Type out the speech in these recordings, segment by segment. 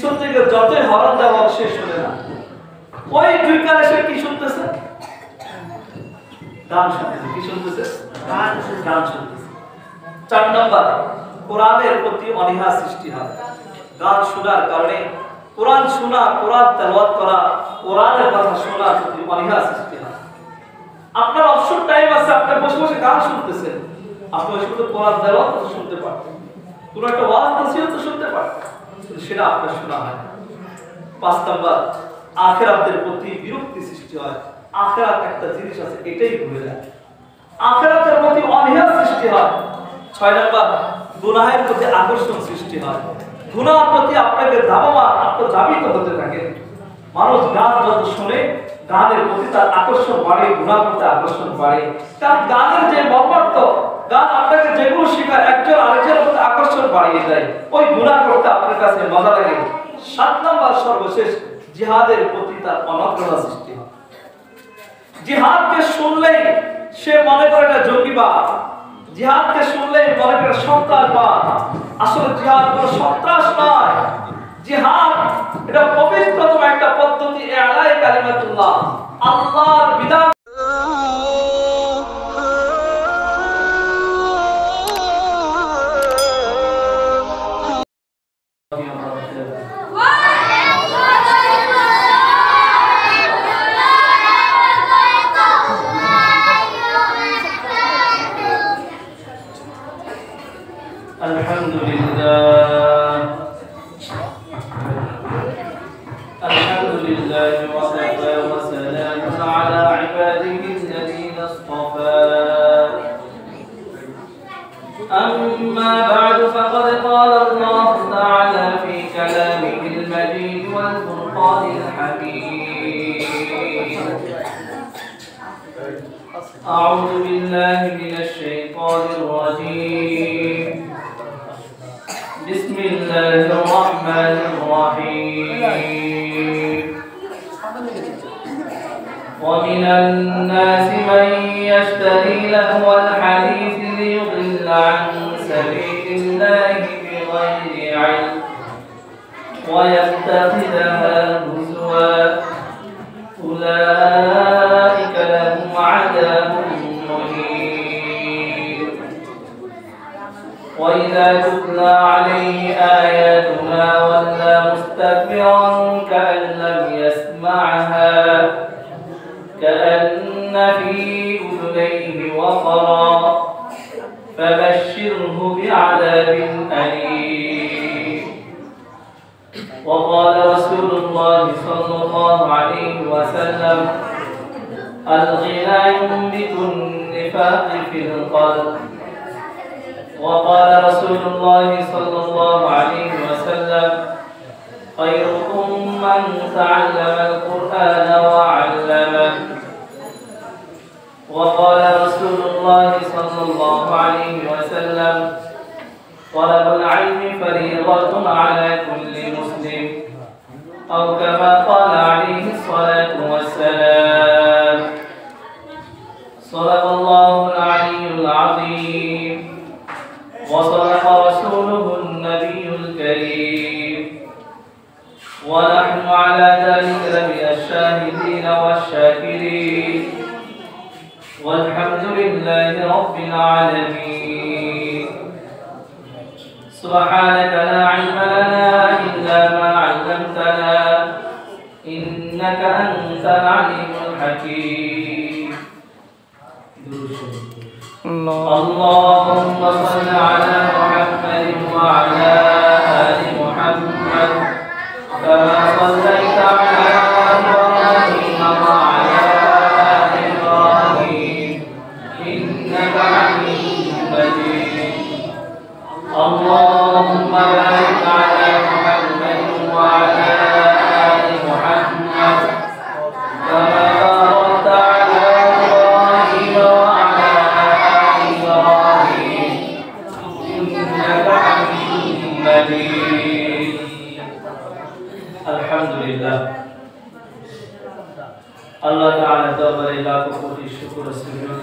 পিছন থেকে যতই হরন দেওয়া সে শুনে না। ওই দুই কানে সে কি শুনতেছে? গান শুনতেছে। কি শুনতেছে? গান শুনতেছে। 4 নম্বর, কোরআনের প্রতি অনীহা সৃষ্টি হয়। গান শোনার কারণে কোরআন শোনা, কোরআন তেলাওয়াত করা, কোরআনের কথা শোনার প্রতি অনীহা সৃষ্টি হয়। আপনার অবসর টাইম আছে, আপনি বসে বসে গান শুনতেছেন, আপনি শুধু কোরআন তেলাওয়াত শুনতে পারতেন, কোন একটা ওয়াজ নসিহত শুনতে পারতেন, সেটা আপনার শোনা হয় না। 5 নম্বর, আখিরাতের প্রতি বিরক্তি সৃষ্টি হয়। আখিরাত একটা জিনিস আছে, এটাই ভুলে যায়। আখিরাতের প্রতি অনীহা সৃষ্টি হয়। 6 নম্বর, গুনাহের প্রতি আকর্ষণ সৃষ্টি হয়। গুনাহের প্রতি আপনাকে ধাবমান, আপনি ধাবিত হতে থাকেন। মানুষ গান যত শুনে, গানের প্রতি তার আকর্ষণ বাড়ে, গুনাহের প্রতি আকর্ষণ বাড়ে। কারণ গানের যে মর্মার্থ, গান আপনাকে যেগুলো শেখায়, একজন আরেকজনের প্রতি আকর্ষণ বাড়িয়ে দেয়। ওই গুনাহ করতে আপনার কাছে মজা লাগে। 7 নম্বর, সর্বশেষ, জিহাদের প্রতি তার অনাগ্রহ সৃষ্টি হয়। জিহাদকে শুনলেই সে মনে করে এটা জঙ্গিবাদ, জিহাদকে শুনলেই মনে করে সন্ত্রাসবাদ। আসলে জিহাদ কোনো সন্ত্রাস নয়। জিহাদ এটা পবিত্রতম একটা পদ্ধতি, ইলাহি কালিমাতুল্লাহ, আল্লাহর বিধান। أما بعد فقد قال الله تعالى في كلامه المجيد والفرقان الحميد. أعوذ بالله من الشيطان الرجيم. بسم الله الرحمن الرحيم. ومن الناس من يشتري لهو الحديث ليضل عن سبيل الله بغير علم ويتخذها هزوا أولئك لهم عذاب مهين. وإذا تتلى عليه آياتنا ولى مستكبرا كأن لم يسمعها كأن في أذنيه وقرا فبشره بعذاب أليم. وقال رسول الله صلى الله عليه وسلم الغنى ينبت النفاق في القلب. وقال رسول الله صلى الله عليه وسلم خيركم من تعلم القرآن وعلمه. وقال رسول الله صلى الله عليه وسلم طلب العلم فريضة على كل مسلم أو كما قال عليه الصلاة والسلام. صدق الله العلي العظيم وصدق رسوله النبي الكريم ونحن على ذلك لمن الشاهدين والشاكرين والحمد لله رب العالمين. سبحانك لا علم لنا إلا ما علمتنا إنك أنت العليم الحكيم. اللهم صل على محمد وعلى آل محمد كما صليت على إبراهيم وعلى آل إبراهيم إنك حميد مجيد. اللهم بارك على محمد وعلى آل محمد كما باركت على إبراهيم وعلى آل إبراهيم إنك حميد مجيد. الحمد لله. আল্লাহ তাআলা দরবারে লাখ কোটি শুকর ও সুজুদ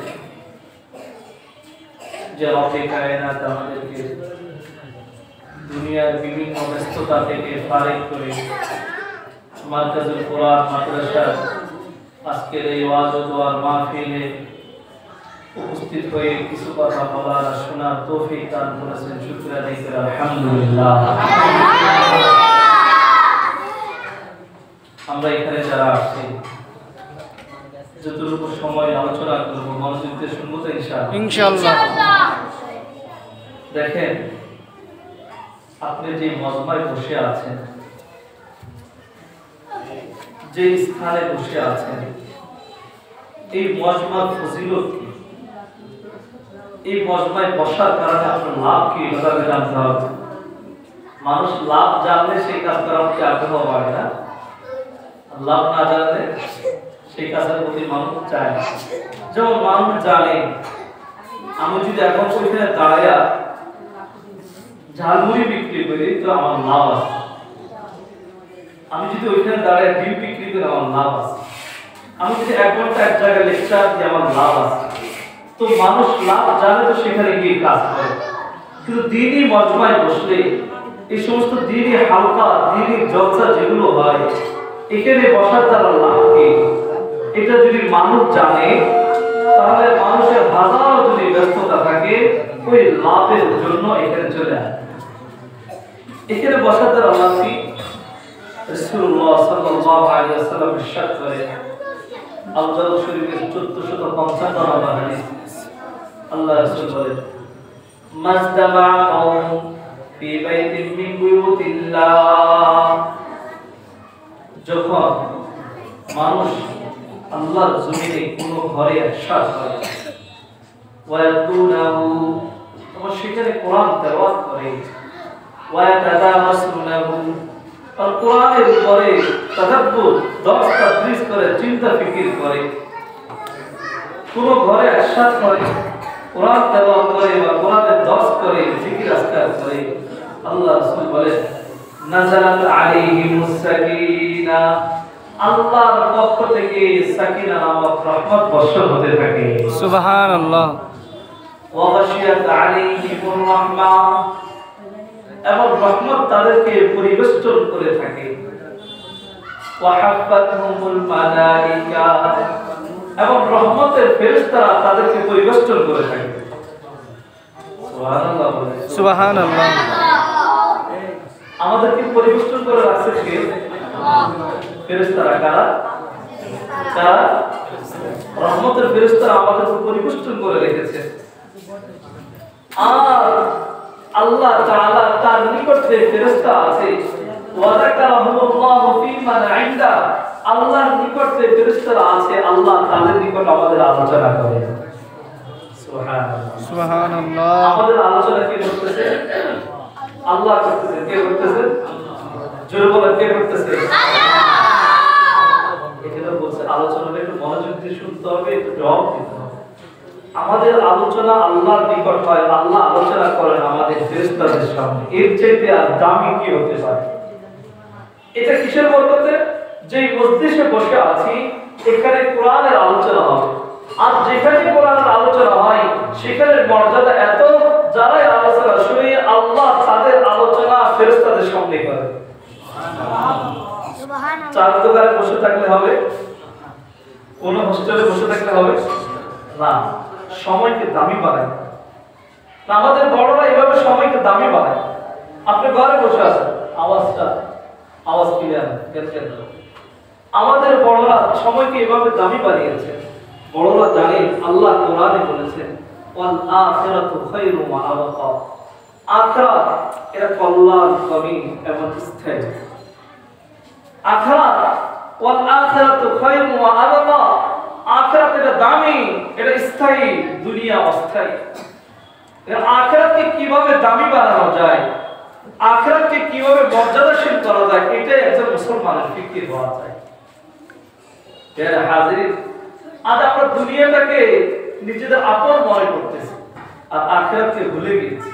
যে রব্বে কায়নাত আমাদেরকে দুনিয়ার বিভিন্ন ব্যস্ততা থেকে ফারিগ করে মার্কাজুল কোরআন মাদ্রাসার আজকের এই ওয়াজ ও দোয়ার মাহফিলে উপস্থিত হয়ে কিছু কথা বলার শোনার তৌফিক দান করেছেন। শুকরিয়া আদায় করে আলহামদুলিল্লাহ। আমরা এখানে যারা আসছি যতটুকু সময় আলোচনা করব মনোযোগ দিয়ে শুনবো তো ইনশাআল্লাহ। দেখেন, আপনি যে মজমায় বসে আছেন, যে স্থানে বসে আছেন, এই মজমার ফজিলত কি? এই মজমায় বসার কারণে আপনার লাভ কি এভাবে জানতে হবে। মানুষ লাভ জানলে সেই কাজ করার প্রতি আগ্রহ বাড়ে না, লাভ না জানলে সেই কাজের প্রতি মানুষ চায় না। যেমন মানুষ জানে আমি যদি এখন ওইখানে দাঁড়াইয়া ঝালমুড়ি বিক্রি করি তো আমার লাভ আছে, আমি যদি ওইখানে দাঁড়ায় ডিম বিক্রি করি আমার লাভ আছে, আমি যদি 1 ঘন্টা এক জায়গায় লেকচার দিই আমার লাভ আছে। তো মানুষ লাভ জানে তো সেখানে গিয়ে কাজ করে। কিন্তু দিনই মজমায় বসলে এই সমস্ত দিনই হালকা দিনই জলসা যেগুলো হয় এখানে বসার দ্বারা লাভ কি, এটা যদি মানুষ জানে তাহলে মানুষের হাজারো যদি ব্যস্ততা থাকে ওই লাভের জন্য এখানে চলে আসে। এখানে বসার দ্বারা লাভ কি? রাসূলুল্লাহ সাল্লাল্লাহু আলাইহি ওয়াসাল্লাম ইরশাদ করেন, আল-জাওয়াদ শরীফের 1455 নম্বর হাদিস, আল্লাহ রাসূল বলেন, মাসদামা কওম ফি বাইতিন মিন বুয়ুতিল্লাহ, যখন মানুষ আল্লাহর জমিনে কোন ঘরে একসাথ হয়, ওয়ায়াতুনাহু, তখন সেখানে কোরআন তেলাওয়াত করে, ওয়ায়াতাদারাসুনাহু, আর কোরআনের উপরে তাদাব্বুর দর্শ করে চিন্তা ফিকির করে, কোন ঘরে একসাথ হয় কোরআন তেলাওয়াত করে বা কোরআনের দর্শ করে জিকির আজকার করে, আল্লাহ রাসূল বলেন, নাযালাত আলাইহিমুস সাকিনা, আল্লাহর পক্ষ থেকে সাকিনা নামক রহমত বর্ষণ হতে থাকে। সুবহানাল্লাহ। ওয়া গাশিয়াত আলাইহিমুর রাহমা, এবং রহমত তাদেরকে পরিবেষ্টন করে থাকে। ওয়া হাফাতহুমুল মালাইকা, এবং রহমতের ফেরেশতারা তাদেরকে পরিবেষ্টন করে থাকে। সুবহানাল্লাহ বলে। সুবহানাল্লাহ। আমাদেরকে পরিবেষ্টন করে রাখছে কে? ফেরেশতারা। কারা? কারা? রহমতের ফেরেশতারা আমাদেরকে পরিবেষ্টন করে রেখেছে। আর আল্লাহ তাআলা তার নিকটে ফেরেশতা আছে, ওয়া যাকারাহুল্লাহু ফীমান ইনদা, আল্লাহর নিকটে ফেরেশতারা আছে, আল্লাহ তাদের নিকট আমাদের আলোচনা করে। সুবহানাল্লাহ। সুবহানাল্লাহ। আমাদের আলোচনা কি করতেছে? আল্লাহ করতেছে। কে করতেছে? জোরে বলেন, কে করতেছে? এটা বলছে আলোচনাটা একটু মনোযোগ দিয়ে শুনতে হবে, একটু জবাব দিতে হবে। আমাদের আলোচনা আল্লাহর নিকট হয়, আল্লাহ আলোচনা করেন আমাদের ফেরেশতাদের সামনে। এর চাইতে আর দামি কি হতে পারে? এটা কিসের বরকতে? যেই মজলিসে বসে আছি এখানে কোরআনের আলোচনা হবে, আর যেখানে কোরআনের আলোচনা হয় সেখানে মর্যাদা এত, যারাই আলোচনা শুনে আল্লাহ তাদের আলোচনা ফেরেশতাদের সামনে করে। সুবহানাল্লাহ। চার দোকানে বসে থাকলে হবে? কোন হোস্টেলে বসে থাকলে হবে না। সময়কে দামি বানায় না। আমাদের বড়রা এভাবে সময়কে দামি বানায়। আপনি ঘরে বসে আছেন, আওয়াজ ক্লিয়ার কেন? আমাদের বড়রা সময়কে এভাবে দামি বানিয়েছে। বড়রা জানেন আল্লাহ কোরআনে বলেছেন, ওয়াল আখিরাতু খায়রুম ওয়া আবকা, আখিরাত এর কল্যাণকামী এবং স্থায়ী। আখিরাত ওয়াল আখিরাতু খায়রুম ওয়া আবকা, আখিরাত এটা দামি, এটা স্থায়ী, দুনিয়া অস্থায়ী। এর আখিরাতকে কিভাবে দামি বানানো যায়, আখিরাতকে কিভাবে মর্যাদাশীল করা যায়, এটা একজন মুসলমানের ফিকির হওয়া যায়। এর হাজির, আজ আমরা দুনিয়াটাকে নিজেদের আপন মনে করতেছি আর আখিরাতকে ভুলে গেছি।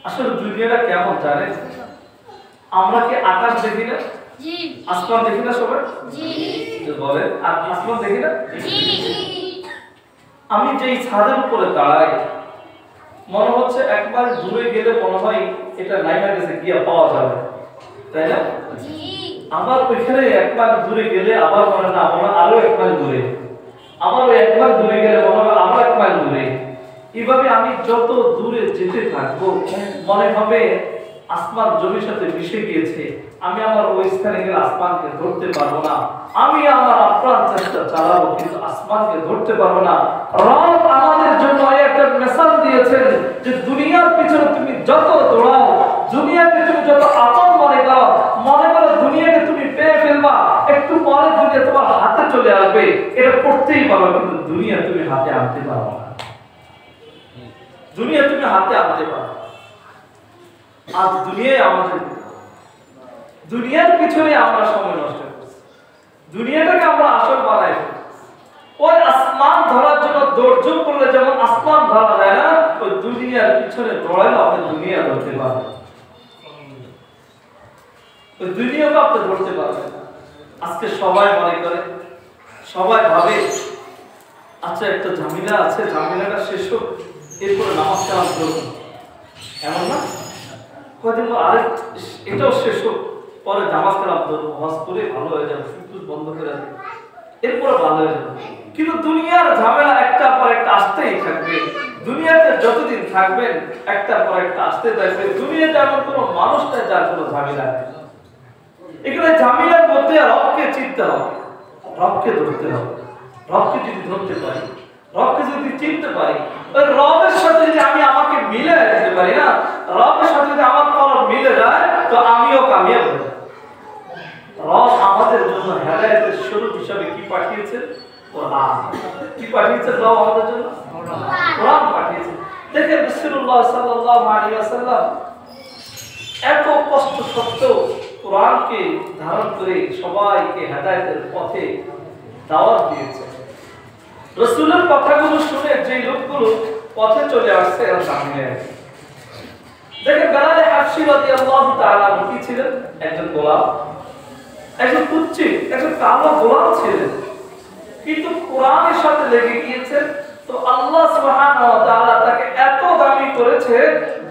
আসলে দুনিয়াটা কেমন জানেন? আমরা কি আকাশ দেখি না? জি। আসমান দেখি না সবাই? জি। বলে আসমান দেখি না? জি। আমি যেই ছাদের উপরে দাঁড়াই মনে হচ্ছে একবার দূরে গেলে মনে হয় এটা নাইমা গেছে গিয়া পাওয়া যাবে, তাই না? আবার ওইখানে একবার দূরে গেলে আবার মনে না মনে আরো একবার দূরে, আবার একবার দূরে গেলে মনে হবে আবার একবার দূরে। এইভাবে আমি যত দূরে যেতে থাকবো মনে হবে আসমান জমির সাথে মিশে গিয়েছে, আমি আমার ওই স্থানে গেলে আসমানকে ধরতে পারবো না। আমি আমার আপ্রাণ চেষ্টা চালাবো কিন্তু আসমানকে ধরতে পারবো না। রব আমাদের জন্য একটা মেসেজ দিয়েছেন যে দুনিয়ার পিছনে তুমি যত দৌড়াও, দুনিয়াকে তুমি যত আপন মনে করো দুনিয়াকে তুমি পেয়ে ফেলবা, একটু পরে দুনিয়া তোমার হাতে চলে আসবে, এটা করতেই পারো কিন্তু দুনিয়া তুমি হাতে আনতে পারো না। দুনিয়া তুমি হাতে আনতে পারো। আজ দুনিয়ায় আমাদের, দুনিয়ার পিছনে আমরা সময় নষ্ট করছি, দুনিয়াটাকে আমরা আসল বানাই ফেলছি। ওই আসমান ধরার জন্য দৌড়ঝোঁক করলে যেমন আসমান ধরা যায় না, ওই দুনিয়ার পিছনে দৌড়াইলে আপনি দুনিয়া ধরতে পারবেন, ওই দুনিয়াকে আপনি ধরতে পারবেন। আজকে সবাই মনে করে, সবাই ভাবে আচ্ছা একটা ঝামেলা আছে, ঝামেলাটা শেষ হোক এরপরে নামাজ কালাম করবো, এমন না? কয়দিন আরেক এটাও শেষ হোক পরে নামাজ কালাম করবো, হজ করে ভালো হয়ে যাবে, সুদ বন্ধ করে দেবে, এরপরে ভালো হয়ে যাবে। কিন্তু দুনিয়ার ঝামেলা একটা পর একটা আসতেই থাকবে। দুনিয়াতে যতদিন থাকবেন একটা পর একটা আসতে থাকবে। দুনিয়াতে এমন কোনো মানুষ নাই যার কোনো ঝামেলা নেই। এখানে ঝামেলার মধ্যে রবকে চিনতে হবে, রবকে ধরতে হবে। রবকে যদি ধরতে পারি, রবকে যদি চিনতে পারি, ওই রবের সাথে যদি আমি আমাকে মিলে দিতে পারি না, রবের সাথে যদি আমার কলম মিলে যায় তো আমিও কামিয়াব হয়ে যাব। রব আমাদের জন্য হেদায়েতের স্বরূপ হিসাবে কি পাঠিয়েছেন? কোরআন। কি পাঠিয়েছেন রব আমাদের জন্য? কোরআন পাঠিয়েছেন। দেখেন রাসূলুল্লাহ সাল্লাল্লাহু আলাইহি ওয়াসাল্লাম এত কষ্ট সত্ত্বেও কোরআনকে ধারণ করে সবাইকে হেদায়েতের পথে দাওয়াত দিয়েছেন। রাসূলের কথাগুলো শুনে যে লোকগুলো পথে চলে আসছে এরা সামনে আসে। দেখেন বেলাল হাবশী রাদিয়াল্লাহু তাআলা কি ছিলেন? একজন গোলাম, একজন কুচ্চি, একজন কালো গোলাম ছিলেন, কিন্তু কোরআনের সাথে লেগে গিয়েছেন। তো আল্লাহ সুবহানাহু ওয়া তাআলা তাকে এত দামি করেছে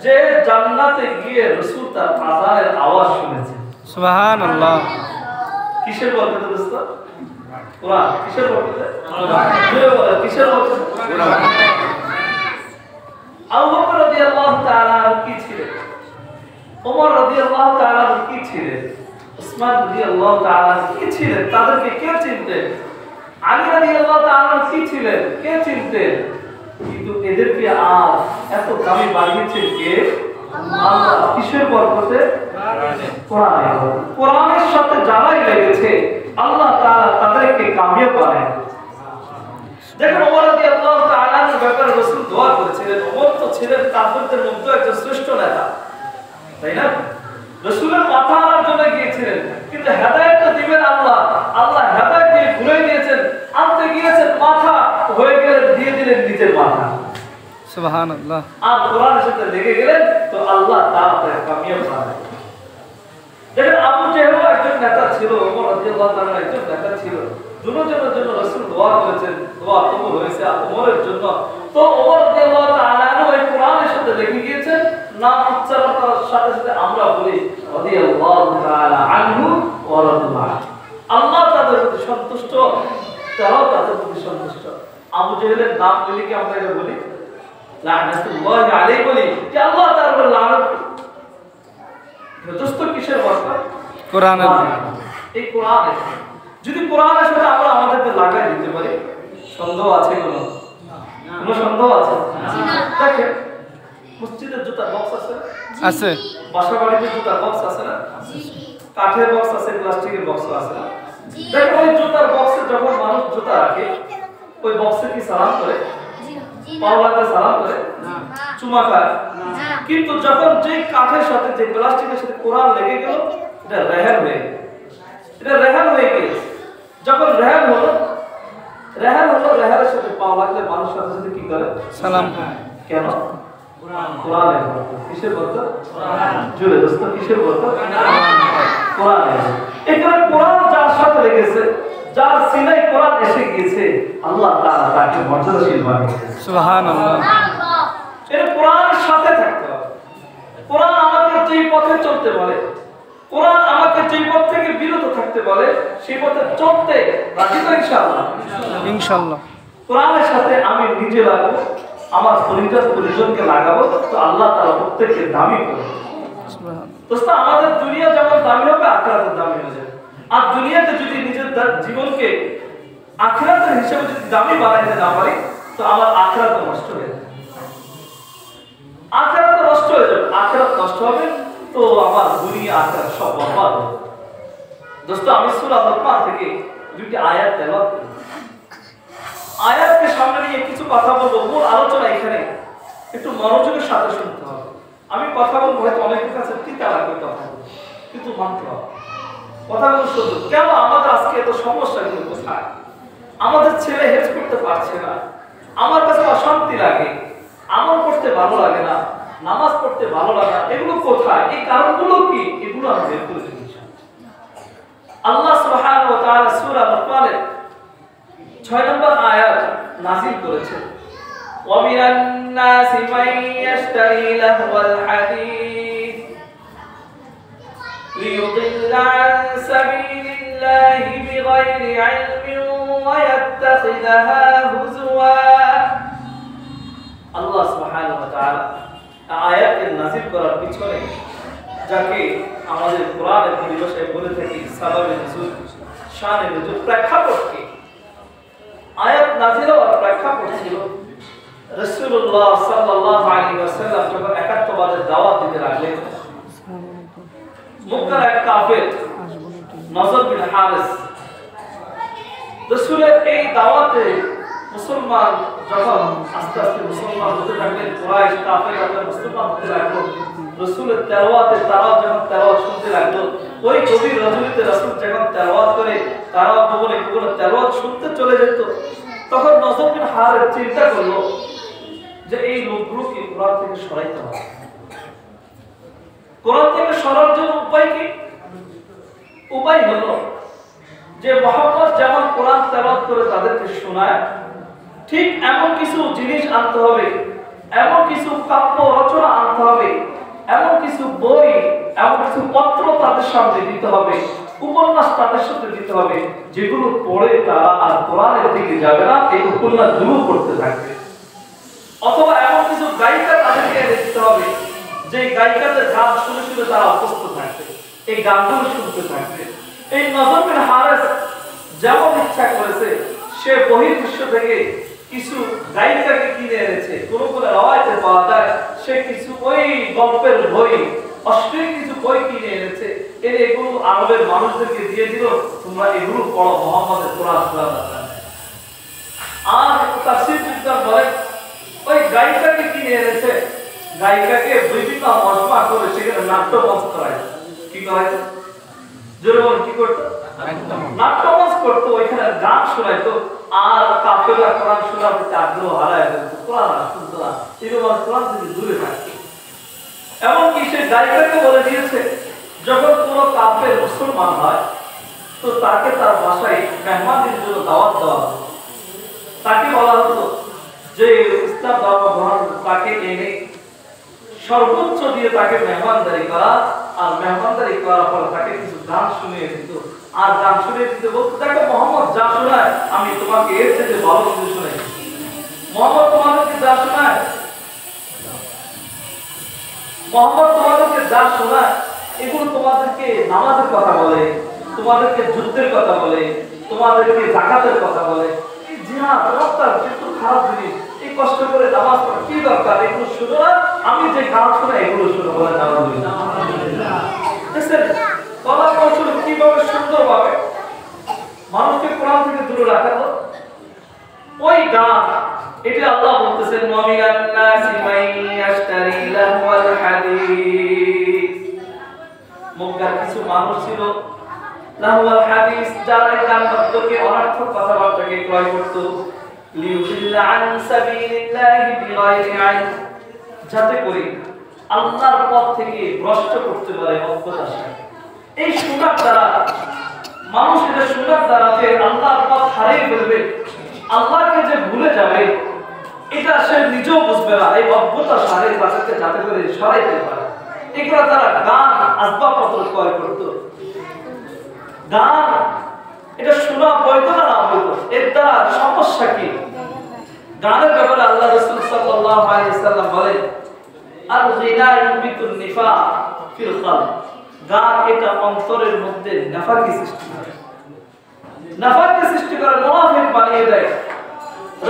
যে জান্নাতে গিয়ে রাসূল তার আযানের আওয়াজ শুনেছেন। সুবহানাল্লাহ। কিসের বরকতে দোস্ত? কোরআন। কিসের বরকতে? কিসের বরকতে? কোরআন। আবু বকর রাদিয়াল্লাহু তাআলা কি ছিলেন? ওমর রাদিয়াল্লাহু তাআলা কি ছিলেন? উসমান রাদিয়াল্লাহু তাআলা কি ছিলেন? তাদেরকে কে চিনতেন? আলী রাদিয়াল্লাহু তাআলা কি ছিলেন? কে চিনতেন? কিন্তু এদেরকে আজ এত দামি বানিয়েছেন কে? আল্লাহ। কিসের বরকতে? কোরআনের। কোরআনের সাথে যারাই লেগেছে আল্লাহ তাআলা তাদেরকে কামিয়াব বানায়। দেখেন ওমর রাদিয়াল্লাহু তাআলার ব্যাপারে রাসূল দোয়া করেছিলেন। ওমর তো ছিলেন কাফিরদের মধ্যে একজন শ্রেষ্ঠ নেতা, তাই না? রাসূলের মাথা আনার জন্য গিয়েছিলেন, কিন্তু হেদায়েতটা দিবেন আল্লাহ। আল্লাহ হেদায়েত দিয়ে ঘুরে দিয়েছেন, আনতে গিয়েছেন মাথা, হয়ে গেলেন দিয়ে দিলেন নিজের মাথা। সুবহানাল্লাহ। আর কোরআনের সাথে লেগে গেলেন তো আল্লাহ তাআলা কামিয়াব বানায়। দেখেন আবু জেহেল একজন নেতা ছিল, ওমর রাদিয়াল্লাহু তাআলা একজন নেতা ছিল। দুজনের জন্য রাসূল দোয়া করেছেন, দোয়া কবুল হয়েছে ওমরের জন্য। তো ওমর রাদিয়াল্লাহু তাআলা ওই কোরআনের সাথে লেগে গিয়েছেন, নাম উচ্চারণ করার সাথে সাথে আমরা বলি রাদিয়াল্লাহু তাআলা আনহু ওয়া রাদিয়া। আল্লাহ তাদের প্রতি সন্তুষ্ট, তারাও তাদের প্রতি সন্তুষ্ট। আবু জেহেলের নাম বলি কি আমরা এটা বলি লানাতুল্লাহি আলাইহি বলি যে আল্লাহ তার উপর লানত। যথেষ্ট কিসের বরকত? কোরআনের। এই কোরআনের যদি কোরআনের সাথে আমরা আমাদেরকে লাগাই দিতে পারি, সন্দেহ আছে কোনো? কোনো সন্দেহ আছে? দেখেন মসজিদের জুতার বক্স আছে, আছে। বাসা বাড়িতে জুতার বক্স আছে না? কাঠের বক্স আছে, প্লাস্টিকের বক্স আছে না? দেখেন ওই জুতার বক্সে যখন মানুষ জুতা রাখে, ওই বক্সে কি সালাম করে? পাও লাগলে সালাম করে? চুমা খায়? কিন্তু যখন যে কাঠের সাথে যে প্লাস্টিকের সাথে কোরআন লেগে গেল, এটা রেহান হয়ে গেল, এটা রেহান হয়ে গেছে। যখন রেহান হলো, রেহানের সাথে পাও লাগলে মানুষ সাথে সাথে কি করে? সালাম। কেন? কোরআনের বরকত। কিসের বরকত? জোরে দোস্ত, কিসের বরকত? কোরআনের। এখানে কোরআন যার সাথে লেগেছে, যার সিনায় কোরআন এসে গিয়েছে, আল্লাহ তাআলা তাকে মর্যাদাশীল বানিয়েছেন। সুবহানাল্লাহ। এটা কোরআনের সাথে থাকতে হবে। কোরআন আমাকে যেই পথে চলতে বলে, কোরআন আমাকে যেই পথ থেকে বিরত থাকতে বলে, সেই পথে চলতে রাজি তো ইনশাআল্লাহ। ইনশাআল্লাহ। কোরআনের সাথে আমি নিজে লাগাবো, আমার পরিজনকে লাগাবো, তো আল্লাহ তাআলা প্রত্যেককে দামি করবে। দোস্ত, আমাদের দুনিয়া যেমন দামি হবে, আখিরাতের দামি হয়ে যাবে। আর দুনিয়াতে যদি নিজের জীবনকে আখিরাতের হিসাবে যদি দামি বানাইতে না পারি, তো আমার আখিরাত নষ্ট হয়ে যাবে। আখিরাত নষ্ট হয়ে যাবে, আখিরাত নষ্ট হবে তো আমার দুনিয়া আখিরাত সব বরবাদ হবে। দোস্ত, আমি সূরা লুকমান থেকে দুইটি আয়াত তেলাওয়াত করি। আয়াতকে সামনে নিয়ে কিছু কথা বলবো। মূল আলোচনা এখানে, একটু মনোযোগের সাথে শুনতে হবে। আমি কথা বলবো, হয়তো অনেকের কাছে তিতা লাগবে কথা বলবো, কিন্তু মানতে হবে কথাগুলো শুধু। কেন আমাদের আজকে এত সমস্যাগুলো কোথায়? আমাদের ছেলে হেজ করতে পারছে না, আমার কাছে অশান্তি লাগে, আমল করতে ভালো লাগে না, নামাজ পড়তে ভালো লাগে না, এগুলো কোথায়? এই কারণগুলো কি? এগুলো আমি বের করে দেব। আল্লাহ সুবহানাহু ওয়া তাআলা সূরা লুকমানের 6 নম্বর আয়াত নাযিল করেছেন। ওয়া মিনান নাসি মান ইয়াশতারি লাহওয়াল হাদিস লিয়ুদিল্লা আন সাবিলিল্লাহি বিগাইরি ইলমিন ওয়া ইয়াত্তাখিযাহা হুজওয়া। আল্লাহ সুবহানাহু ওয়া তাআলা আয়াতের নাযিল করার পিছনে, যাকে আমাদের কোরআনের পরিভাষায় বলে থাকি সাবাবে নুজুল, শানে নুজুল, প্রেক্ষাপটকে, আয়াত নাযিল হওয়ার প্রেক্ষাপট ছিল রাসূলুল্লাহ সাল্লাল্লাহু আলাইহি ওয়াসাল্লাম যখন একাত্মবাদের দাওয়াত দিতে লাগলেন, মক্কার এক কাফের নজর বিন হারিস রাসূলের এই দাওয়াতে মুসলমান যখন আস্তে আস্তে মুসলমান হতে থাকলেন, কুরাইশ কাফেররা মুসলমান হতে লাগলো, রাসূলের তেলাওয়াতে তারাও যখন তেলাওয়াত শুনতে লাগলো, ওই গভীর রজনীতে রাসূল যখন তেলাওয়াত করে তারাও ভবনে তেলাওয়াত শুনতে চলে যেত, তখন নজর বিন হারিস চিন্তা করলো যে এই লোকগুলোকে কোরআন থেকে সরাইতে হবে। কোরআন থেকে সরার জন্য উপায় কি? উপায় হলো যে মুহাম্মদ যেমন কোরআন তেলাওয়াত করে তাদেরকে শোনায়, ঠিক এমন কিছু জিনিস আনতে হবে, এমন কিছু কাব্য রচনা আনতে হবে, এমন কিছু বই, এমন কিছু পত্র তাদের সামনে দিতে হবে, উপন্যাস তাদের সাথে দিতে হবে, যেগুলো পড়ে তারা আর কোরআনের দিকে যাবে না, এই উপন্যাস গুলো পড়তে থাকবে। অথবা এমন কিছু গায়িকা তাদেরকে দিতে হবে, যে গায়িকাদের গান শুনে শুনে তারা অভ্যস্ত থাকবে, এই গানগুলো শুনতে থাকবে। এই নজর বিন হারিস যেমন ইচ্ছা করেছে, সে বহির্বিশ্ব থেকে কিছু গায়িকাকে কিনে এনেছে। কোন কোন রওয়ায়েতে পাওয়া যায় সে কিছু ওই গল্পের বই, অশ্লীল কিছু বই কিনে এনেছে, এগুলো আরবের মানুষদেরকে দিয়ে দিল, তোমরা এগুলো পড়ো, মুহাম্মদের কোরআন শোনা। আর তাফসীর বিদ্যান বলে ওই গায়িকাকে কিনে এনেছে, গায়িকাকে বিভিন্ন মজমা করে সেখানে নাট্যমঞ্চ করায়। কি করায়? জোরে বলুন, কি করতো? নাট্যমঞ্চ করতো, ওইখানে গান শোনাইতো, আর কাফেররা কোরআন শোনার প্রতি আগ্রহ হারায় ফেলতো, কোরআন শুনতো না, এরকম কোরআন থেকে দূরে থাকতো। এমনকি সে গায়িকাকে বলে দিয়েছে, যখন কোনো কাফের মুসলমান হয় তো তাকে তার বাসায় মেহমানদের জন্য দাওয়াত দেওয়া হতো। তাকে বলা হতো যে ইসলাম ধর্ম গ্রহণ, তাকে এনে সর্বোচ্চ দিয়ে তাকে মেহমানদারি করা, আর মেহমানদারি করার পর তাকে কিছু গান শুনিয়ে দিত, আর গান শুনিয়ে দিতে বলতো, দেখো মোহাম্মদ যা শোনায় আমি তোমাকে এর থেকে ভালো কিছু শোনাই। মোহাম্মদ তোমাদেরকে যা শোনায়, মোহাম্মদ তোমাদেরকে যা শোনায়, এগুলো তোমাদেরকে নামাজের কথা বলে, তোমাদেরকে যুদ্ধের কথা বলে, তোমাদেরকে যাকাতের কথা বলে, এই জিহাদ রক্তার কিন্তু খারাপ জিনিস, এই কষ্ট করে নামাজ পড়া কি দরকার, এগুলো শুনো না, আমি যে গান শোনাই এগুলো শুনো, বলে নামাজ। দেখছেন বলার কৌশল কিভাবে সুন্দরভাবে মানুষকে কোরআন থেকে দূরে রাখা। তো ওই গান, এটা আল্লাহ বলতেছেন, মুমিনান নাসি মান ইয়াশতারি লাহওয়াল হাদিস। মক্কার কিছু মানুষ ছিল লাহওয়াল হাদিস, যারা গান বাদ্যকে, অনর্থক কথাবার্তাকে ক্রয় করত, লিয়ুদিল্লা আন সাবিলিল্লাহি বিগাইরি ইলম, যাতে করে আল্লাহর পথ থেকে ভ্রষ্ট করতে পারে অজ্ঞতার সাথে। এই শোনার দ্বারা মানুষ, এটা শোনার দ্বারা যে আল্লাহর পথ হারিয়ে ফেলবে, আল্লাহকে যে ভুলে যাবে, এটা সে নিজেও বুঝবে না, এই অজ্ঞতা সারের বাসাকে যাতে করে সরাইতে পারে। এগুলো তারা গান আসবাবপত্র ক্রয় করত। গান এটা শোনা বৈধ না বৈধ, এর দ্বারা সমস্যা কি? গানের ব্যাপারে আল্লাহ রাসূল সাল্লাল্লাহু আলাইহি ওয়াসাল্লাম বলেন, আল গিনা ইউবিতুন নিফাক ফিল কলব। গান এটা অন্তরের মধ্যে নাফাকি সৃষ্টি করে, নাফাকি সৃষ্টি করে, মুনাফিক বানিয়ে দেয়।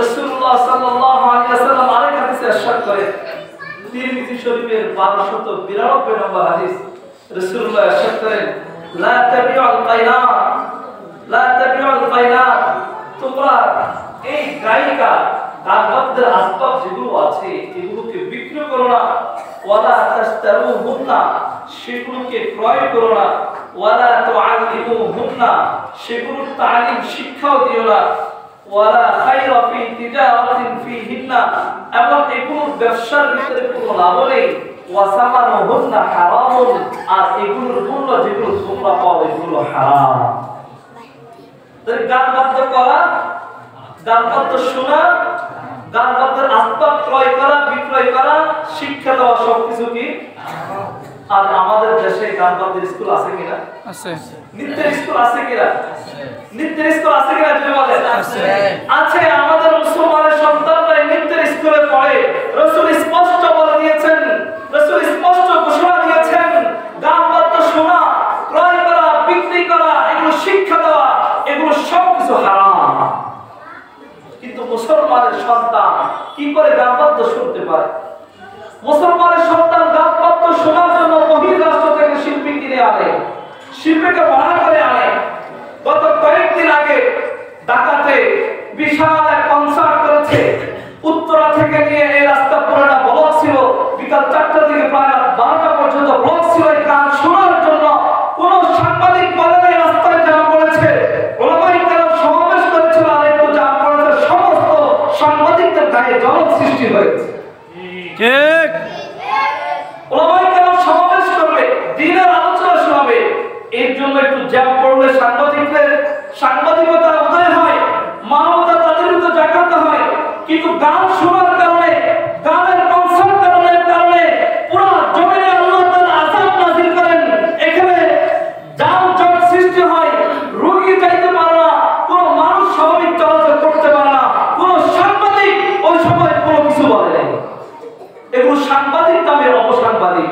রাসূলুল্লাহ সাল্লাল্লাহু আলাইহি ওয়াসাল্লাম আরেক হাদিসে ইরশাদ করেন, তিরমিজি শরীফের 1292 নম্বর হাদিস, রাসূলুল্লাহ ইরশাদ করেন, লা তাবিউল কায়নাত, লা তাবিউল কায়নাত, তোমরা এই গায়িকা গানবাদ্যের আসবাব যেগুলো আছে এগুলোকে বিক্রি করো না, ওয়ালা তাশতারুহুন্না, সেগুলোকে ক্রয় করো না, ওয়ালা তুআল্লিমুহুন্না, সেগুলোর তালিম শিক্ষাও দিও না, ওয়ালা খায়রা ফি তিজারাতিন ফিহিন্না, এবং এগুলোর ব্যবসার ভিতরে কোনো লাভ নেই, ওয়াসামানুহুন্না হারামুন, আর এগুলোর মূল্য যেগুলো তোমরা পাও এগুলো হারাম। তাই গান বাদ্য করা, গান বাদ্য শোনা, গান বাদ্যের আসবাব ক্রয় করা, বিক্রয় করা, শিক্ষা দেওয়া সবকিছু কি? আর আমাদের দেশে গান বাদ্যের স্কুল আছে কিনা? আছে। নৃত্যের স্কুল আছে কিনা? নৃত্যের স্কুল আছে কিনা যদি বলেন? আছে। আছে। আমাদের মুসলমানের সন্তানরা নৃত্যের স্কুলে পড়ে। রাসূল স্পষ্ট বলে দিয়েছেন, রাসূল স্পষ্ট ঘোষণা দিয়েছেন, গান বাদ্য শোনা, ক্রয় করা, বিক্রি করা, এগুলো শিক্ষা দেওয়া, এগুলো সবকিছু হারাম। কিন্তু মুসলমানের সন্তান কি করে গান বাদ্য শুনতে পারে? মুসলমানের সন্তান গান বাদ্য শোনার জন্য বহির্রাষ্ট্র থেকে শিল্পী কিনে আনে, শিল্পীকে ভাড়া করে আনে। গত কয়েকদিন আগে ঢাকাতে বিশাল এক কনসার্ট করেছে। উত্তরা থেকে নিয়ে এই রাস্তা পুরোটা ব্লক ছিল, বিকাল 4টা থেকে প্রায় 12টা পর্যন্ত ব্লক ছিল এই গান শোনার জন্য। কোন সাংবাদিক বলে নাই রাস্তায় জ্যাম পড়েছে, ওলামায়ে কেরাম সমাবেশ করেছিল আর একটু জ্যাম পড়েছে, সমস্ত সাংবাদিকদের গায়ে জ্বলন সৃষ্টি হয়েছে। ঠিক। ওলামায়ে কেরাম সমাবেশ করবে, দ্বীনের আলোচনা শোনাবে, এর জন্য একটু জ্যাম পড়লে সাংবাদিকতা উদয় হয়, মানবতা তাদের ভিতরে জাগ্রত হয়। কিন্তু গান শোনার কারণে, গানের কনসার্ট কারণে পুরো জমিনে আল্লাহ তাআলা আযাব নাযিল করেন। এখানে যানজট সৃষ্টি হয়, রোগী যাইতে পারে না, কোনো মানুষ স্বাভাবিক চলাচল করতে পারে না, কোনো সাংবাদিক ওই সময় কোনো কিছু বলে না। এগুলো সাংবাদিক নামের অপসাংবাদিক,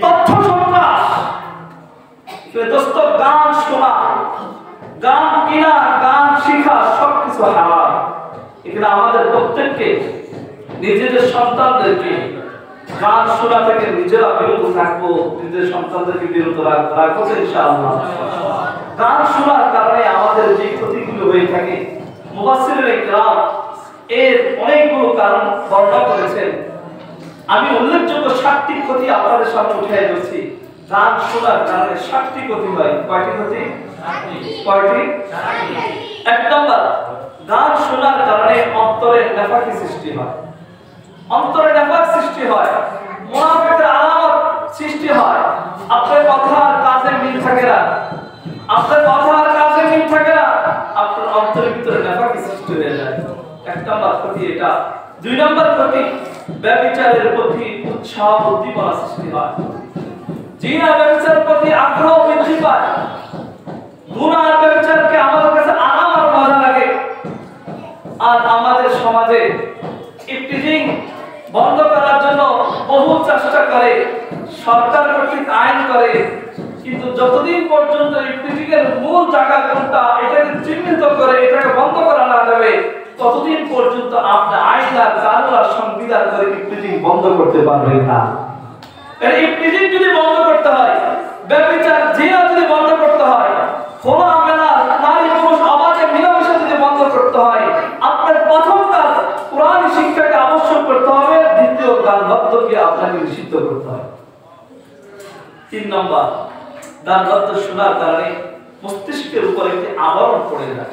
তথ্য সন্ত্রাস। দোস্ত, গান শোনা, গান কিনা, গান শিখা সবকিছু হারাম। এখানে আমাদের প্রত্যেককে নিজেদের সন্তানদেরকে গান শোনা থেকে নিজেরা বিরত থাকবো, নিজেদের সন্তানদেরকে বিরত রাখবো ইনশাআল্লাহ। গান শোনার কারণে আমাদের যে ক্ষতিগুলো হয়ে থাকে, মুফাসসিরুল ইকরাম এর অনেকগুলো কারণ বর্ণনা করেছেন। আমি উল্লেখযোগ্য 7টি ক্ষতি আপনাদের সামনে উঠিয়ে দিচ্ছি। গান শোনার কারণে 7টি ক্ষতি হয়। কয়টি ক্ষতি? কয়টি? 1 নাম্বার, গান শোনার কারণে অন্তরে নেফাকি সৃষ্টি হয়। অন্তরে নেফাক সৃষ্টি হয়, মুনাফিকের আলামত সৃষ্টি হয়। আপনার কথা আর কাজে মিল থাকে না, আপনার কথা আর কাজে মিল থাকে না, আপনার অন্তরের ভিতরে নেফাকি সৃষ্টি হয়ে যায়। 1 নাম্বার ক্ষতি এটা। 2 নাম্বার ক্ষতি, ব্যভিচারের প্রতি উৎসাহ উদ্দীপনা সৃষ্টি হয়। জিনা ব্যভিচারের প্রতি আগ্রহ বৃদ্ধি পায়। গুনাহ আর ব্যভিচারকে আমাদের কাছে আরাম আর মজা লাগে। আর আমাদের সমাজে ইফতিজিং বন্ধ করার জন্য বহু চেষ্টা করে, সরকার কর্তৃক আইন করে, কিন্তু যতদিন পর্যন্ত ইফতিজিং এর মূল জায়গা কোনটা এটাকে চিহ্নিত করে এটাকে বন্ধ করা না যাবে, ততদিন পর্যন্ত আপনি আইন আর কানুন আর সংবিধান করে ইফতিজিং বন্ধ করতে পারবেন না। ইফতিজিং যদি বন্ধ করতে হয়, ব্যভিচার জিনা যদি বন্ধ করতে হয়, খোলামেলা নারী পুরুষ অবাধে মিলামেশা যদি বন্ধ করতে হয়, আপনার প্রথম কাজ কোরআনী শিক্ষাকে আবশ্যক করতে হবে, দ্বিতীয় কাজ বাধ্যকে আপনাকে নিষিদ্ধ করতে হবে। 3 নম্বর, গান বাদ্য শোনার কারণে মস্তিষ্কের উপর একটি আবরণ পড়ে যায়।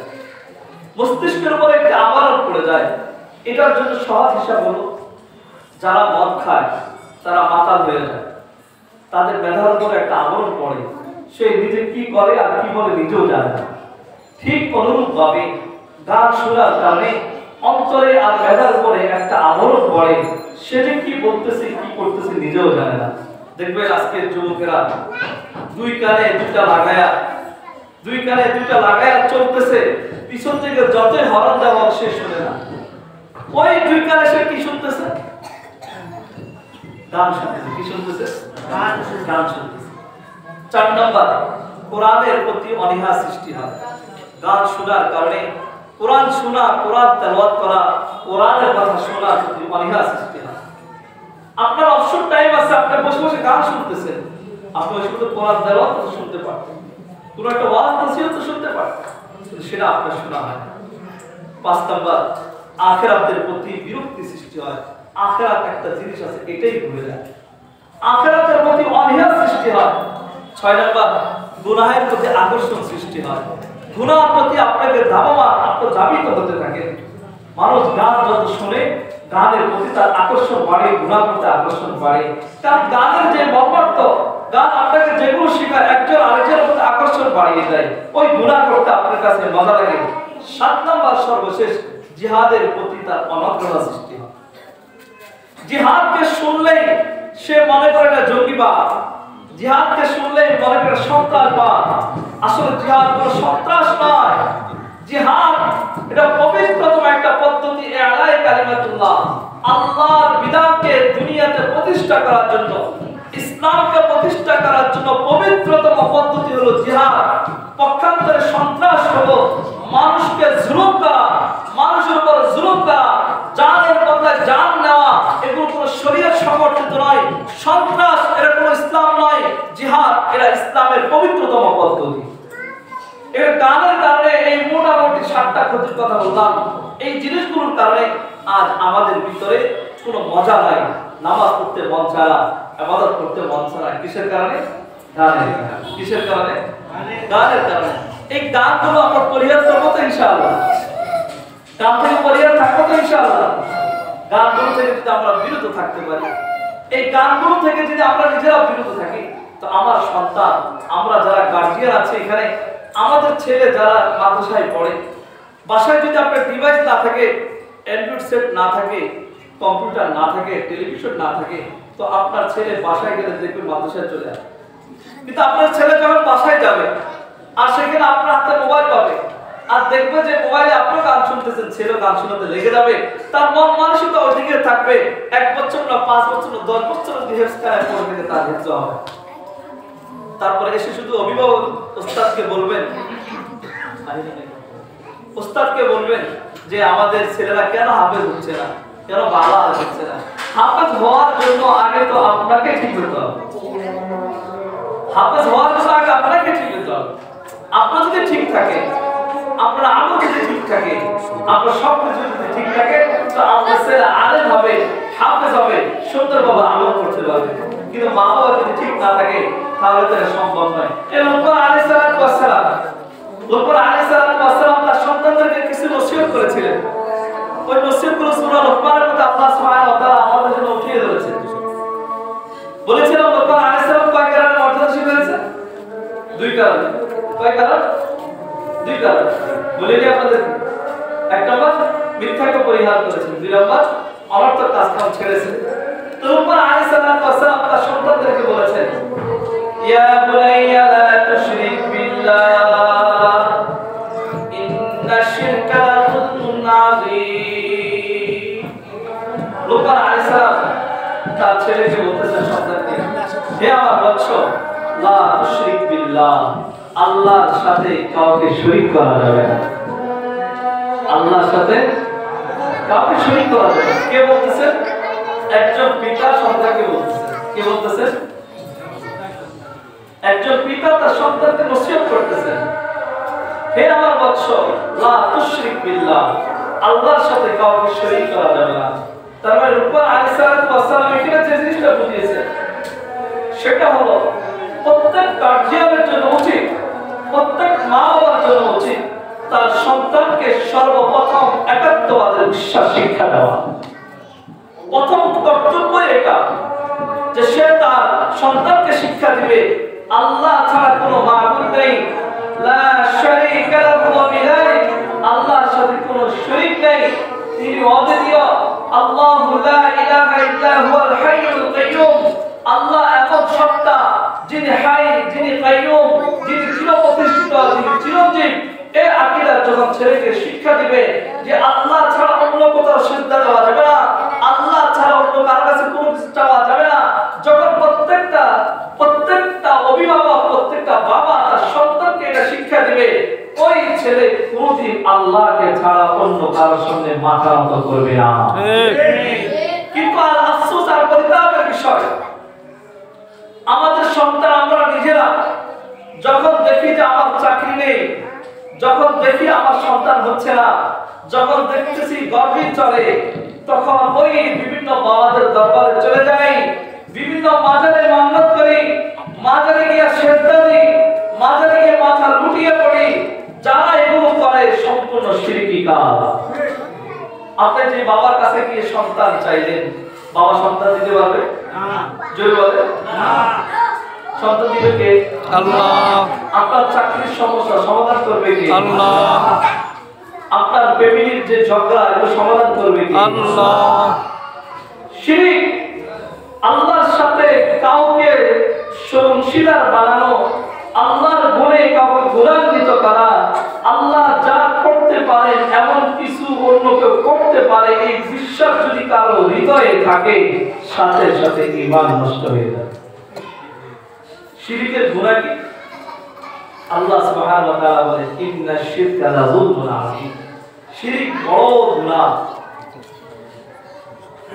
মস্তিষ্কের উপর একটি আবরণ পড়ে যায়। এটার জন্য সহজ হিসাব হলো, যারা মদ খায় তারা মাতাল হয়ে যায়, তাদের মেধার উপর একটা আবরণ পড়ে, সে নিজে কি করে আর কি বলে নিজেও জানে না। ঠিক অনুরূপ ভাবে গান শোনার কারণে অন্তরে আর মেধার উপরে একটা আবরণ পড়ে, সে যে কি বলতেছে কি করতেছে নিজেও জানে না। দেখবেন আজকের যুবকেরা দুই কানে দুইটা লাগায়া চলতেছে, পিছন থেকে যতই হরন দেওয়া হোক সে শুনে না। ওই দুই কানে সে কি শুনতেছে? গান শুনতেছে। কি শুনতেছে? গান শুনতেছে। 4 নম্বর, কোরআনের প্রতি অনীহা সৃষ্টি হয়। গান শোনার কারণে কোরআন শোনা, কোরআন তেলাওয়াত করা, কোরআনের কথা শোনার প্রতি অনীহা সৃষ্টি হয়। আপনার অবসর টাইম আছে, আপনি বসে বসে গান শুনতেছেন, আপনি শুধু কোরআন তেলাওয়াত শুনতে পারতেন, কোন একটা ওয়াজ নসিহত শুনতে পারতেন, কিন্তু সেটা আপনার শোনা হয় না। 5 নম্বর, আখিরাতের প্রতি বিরক্তি সৃষ্টি হয়। আখিরাত একটা জিনিস আছে, এটাই ভুলে যায়। আখিরাতের প্রতি অনীহা সৃষ্টি হয়। 6 নম্বর, গুনাহের প্রতি আকর্ষণ সৃষ্টি হয়। গুনাহের প্রতি আপনাকে ধাবমান, আপনি ধাবিত হতে থাকেন। মানুষ গান যত শুনে, গানের প্রতি তার আকর্ষণ বাড়ে, গুনাহের প্রতি আকর্ষণ বাড়ে। কারণ গানের যে মর্মার্থ, গান আপনাকে যেগুলো শেখায়, একজন আরেকজনের প্রতি আকর্ষণ বাড়িয়ে দেয়। ওই গুনাহ করতে আপনার কাছে মজা লাগে। 7 নম্বর, সর্বশেষ, জিহাদের প্রতি তার অনাগ্রহ সৃষ্টি হয়। জিহাদকে শুনলেই সে মনে করে এটা জঙ্গিবাদ, জিহাদকে শুনলেই মনে করে সন্ত্রাসবাদ। আসলে জিহাদ কোনো সন্ত্রাস নয়। জিহাদ এটা পবিত্রতম একটা পদ্ধতি, ইলাহি কালিমাতুল্লাহ, আল্লাহর বিধানকে দুনিয়াতে প্রতিষ্ঠা করার জন্য, ইসলামকে প্রতিষ্ঠা করার জন্য পবিত্রতম পদ্ধতি হলো জিহাদ। পক্ষান্তরে সন্ত্রাস হলো মানুষকে জুলুম করা, মানুষের উপর জুলুম করা, জানের বদলে জান নেওয়া। এগুলো কোনো শরীয়ত সমর্থিত নয়। সন্ত্রাস এটা কোনো ইসলাম নয়। জিহাদ এটা ইসলামের পবিত্রতম পদ্ধতি। এর গানের কারণে এই মোটামুটি 7টা ক্ষতির কথা বললাম। এই জিনিসগুলোর কারণে আজ আমাদের ভিতরে কোনো মজা নাই, নামাজ পড়তে মন চায় না, ইবাদত করতে মন চায় না। কিসের কারণে? গানের কারণে। কিসের কারণে? গানের কারণে। এই গানগুলো আমরা পরিহার করবো তো ইনশাআল্লাহ? গান থেকে পরিহার থাকবো তো ইনশাআল্লাহ? গানগুলো থেকে যদি আমরা বিরত থাকতে পারি, এই গানগুলো থেকে যদি আমরা নিজেরা বিরত থাকি, তো আমার সন্তান, আমরা যারা গার্জিয়ান আছে এখানে, আমাদের ছেলে যারা মাদ্রাসায় পড়ে, বাসায় যদি আপনার ডিভাইস না থাকে, অ্যান্ড্রয়েড সেট না থাকে, কম্পিউটার না থাকে, টেলিভিশন না থাকে, তো আপনার ছেলে বাসায় গেলে দেখবেন মাদ্রাসায় চলে আসে। কিন্তু আপনার ছেলে যখন বাসায় যাবে আর সেখানে আপনার হাতে মোবাইল পাবে, আর দেখবে যে মোবাইলে আপনি গান শুনতেছেন, ছেলে গান শোনাতে লেগে যাবে, তার মন মানসিকতা ওইদিকে থাকবে। 1 বছর না 5 বছর না 10 বছর হেফজ করার পর থেকে তার হেফজ হবে। তারপরে এসে শুধু অভিভাবক ওস্তাদকে বলবেন, যে আমাদের ছেলেরা কেন হাফেজ হচ্ছে না, কেন ভালো হচ্ছে না। হাফেজ হওয়ার জন্য আগে তো আপনাকে ঠিক হতে হবে। হাফেজ হওয়ার জন্য আগে আপনাকে ঠিক হতে হবে। আপনার যদি ঠিক থাকে, আপনার আমল যদি ঠিক থাকে, আপনার সব কিছু যদি ঠিক থাকে, তো আপনার ছেলে আলেম হবে, হাফেজ হবে, সুন্দরভাবে আমল করতে পারবে। কিন্তু মা বাবা যদি ঠিক না থাকে, তাহলে তো এটা সম্ভব নয়। এই লোকমান আলাইহিস সালাম, লোকমান আলাইহিস সালাম তার সন্তানদেরকে কিছু নসিহত করেছিলেন। ওই নসিহতগুলো সূরা লোকমানের মধ্যে আল্লাহ সুবহানাহু ওয়া তাআলা আমাদের জন্য উঠিয়ে ধরেছেন। বলেছিলাম লোকমান আলাইহিস সালাম কয় কারণে মর্যাদা শিখিয়েছেন? 2 কারণে। কয় কারণ? 2 কারণ। বলিনি আপনাদের? 1 নম্বর, মিথ্যাকে পরিহার করেছেন। 2 নম্বর, অনর্থক কাজকাম ছেড়েছেন। তো লোকমান আলাইহিস সালাম তার সন্তানদেরকে বলেছেন, ইয়া বুনাইয়া লা তুশরিক বিল্লাহ ইন্নাশ শিরকা লাযুলমুন আযীম। লোকমান আলাইহিস সালাম তার ছেলেকে বলতেছেন, সন্তানকে, হে আমার বৎস, লা তুশরিক বিল্লাহ, আল্লাহর সাথে কাউকে শরীক করা যাবে না। আল্লাহর সাথে কাউকে শরীক করা যাবে না। কে বলতেছেন? একজন পিতা সন্তানকে বলতেছেন। কে বলতেছেন? একজন পিতা তার সন্তানকে নসিহত করতেছেন, হে আমার বৎস, লা তুশরিক বিল্লাহ, আল্লাহর সাথে কাউকে শরীক করা যাবে না। তার মানে লোকমান আলাইহিস সালাম এখানে যে জিনিসটা বুঝিয়েছেন, সেটা হলো প্রত্যেক গার্জিয়ানের জন্য উচিত, প্রত্যেক মা বাবার জন্য উচিত তার সন্তানকে সর্বপ্রথম একাত্মবাদের বিশ্বাস শিক্ষা দেওয়া। প্রথম কর্তব্য এটা যে সে তার সন্তানকে শিক্ষা দিবে আল্লাহ ছাড়া কোনো মাবুদ নেই, লা শারীকা লাহু ওয়া বিযালিক, আল্লাহর সাথে কোনো শরীক নেই, ইল্লা হুয়াল হাইয়ুল কাইয়ুম, আল্লাহ এমন সত্তা যিনি হাই, যিনি কাইয়ুম, যিনি চিরপ্রতিষ্ঠিত, যিনি চিরঞ্জীব। এই আকীদা যখন ছেলেকে শিক্ষা দিবে যে আল্লাহ ছাড়া অন্য কোথাও সিজদা দেওয়া যাবে না, আল্লাহ ছাড়া অন্য কারো কাছে কোনো কিছু চাওয়া যাবে না, যখন প্রত্যেকটা অভিভাবক, প্রত্যেকটা বাবা তার সন্তানকে এটা শিক্ষা দিবে, ওই ছেলে কোনদিন আল্লাহকে ছাড়া অন্য কারোর সামনে মাথা নত করবে না। কিন্তু আর আফসোস আর পরিতাপের বিষয়, আমাদের সন্তান আমরা নিজেরা যখন দেখি যে আমার চাকরি নেই, যখন দেখি আমার সন্তান হচ্ছে না, যখন দেখতেছি গর্ভে চলে, তখন ওই বিভিন্ন বাবাদের দরবারে চলে যাই, বিভিন্ন মাজারে মান্নত করি, মাজারে গিয়ে সেজদা দিই, মাজারে গিয়ে মাথা লুটিয়ে পড়ি। যারা এগুলো করে সম্পূর্ণ শিরকি কাজ। আপনি যে বাবার কাছে গিয়ে সন্তান চাইলেন, বাবা সন্তান দিতে পারবে না? জোরে বলে না। সন্তান দিবে কে? আল্লাহ। আপনার চাকরির সমস্যা সমাধান করবে কে? আল্লাহ। আপনার ফ্যামিলির যে ঝগড়া এগুলো সমাধান করবে কে? আল্লাহ। শিরক, আল্লাহর সাথে কাউকে অংশীদার বানানো, আল্লাহর গুণে কাউকে গুণান্বিত করা, আল্লাহ যা করতে পারেন এমন কিছু অন্য কেউ করতে পারে, এই বিশ্বাস যদি কারো হৃদয়ে থাকে, সাথে সাথে ঈমান নষ্ট হয়ে যায়। শিরকের গুনাহ কি? আল্লাহ সুবহানাহু ওয়া তাআলা বলেন ইন্নাশ শিরকা লাযুলমুন আযীম, শিরক বড় গুনাহ।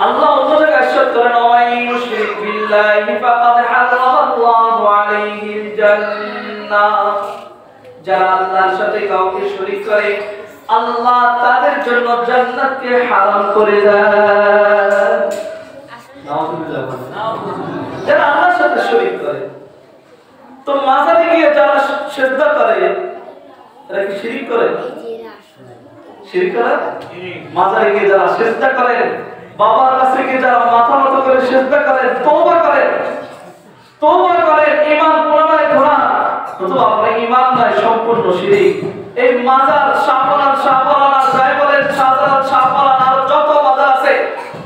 আল্লাহ অন্য জায়গায় ইরশাদ করেন ওয়াইয়ুশরিক বিল্লাহি ফাকাদ হারামাল্লাহু আলাইহিল জান্নাহ, যারা আল্লাহর সাথে কাউকে শরীক করে আল্লাহ তাদের জন্য জান্নাতকে হারাম করে দেন। নাউযুবিল্লাহ। যারা আল্লাহর সাথে শরীক করে, তো মাজারে গিয়ে যারা সিজদা করে এরা কি শিরক করে? শিরক করে। মাজারে গিয়ে যারা সিজদা করে, বাবার কাছে গিয়ে যারা মাথা নত করে সিজদা করে, তওবা করে, ঈমান পুনরায় ধরা, তো আপনার ঈমান নাই, সম্পূর্ণ শিরক। এই মাজার শাহপরানা যাই বলেন, শাহপরানা আর যত মাজার আছে,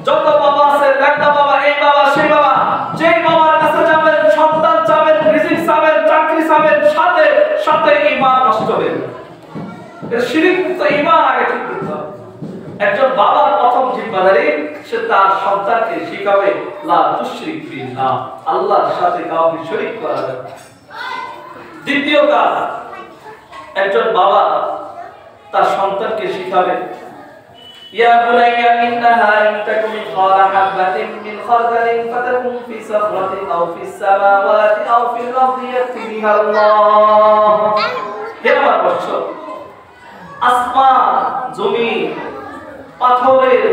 যত বাবা আছে, লেখা বাবা, এই বাবা সেই বাবা, যেই বাবার কাছে যাবেন সন্তান চাবেন, রিজিক চাবেন, চাকরি চাবেন, সাথে সাথে ঈমান নষ্ট হবে। এর শিরক তো ঈমান আগে ঠিক করতে হবে। একজন বাবার প্রথম জিম্মাদারি, সে তার সন্তানকে শিখাবে লা তুশরিক বিল্লাহ, আল্লাহর সাথে কাউকে শরীক করা যাবে না। দ্বিতীয় কাজ, একজন বাবা তার সন্তানকে শিখাবে ইয়া বুনাইয়া ইন্নাহা ইন তাকুম মিসকালা হাববাতিন মিন খারদালিন ফাতাকুন ফি সাখরাতিন আও ফিস সামাওয়াতি আও ফিল আরদি ইয়াতি বিহা আল্লাহ। হে আমার বৎস, আসমান, জমিন, পাথরের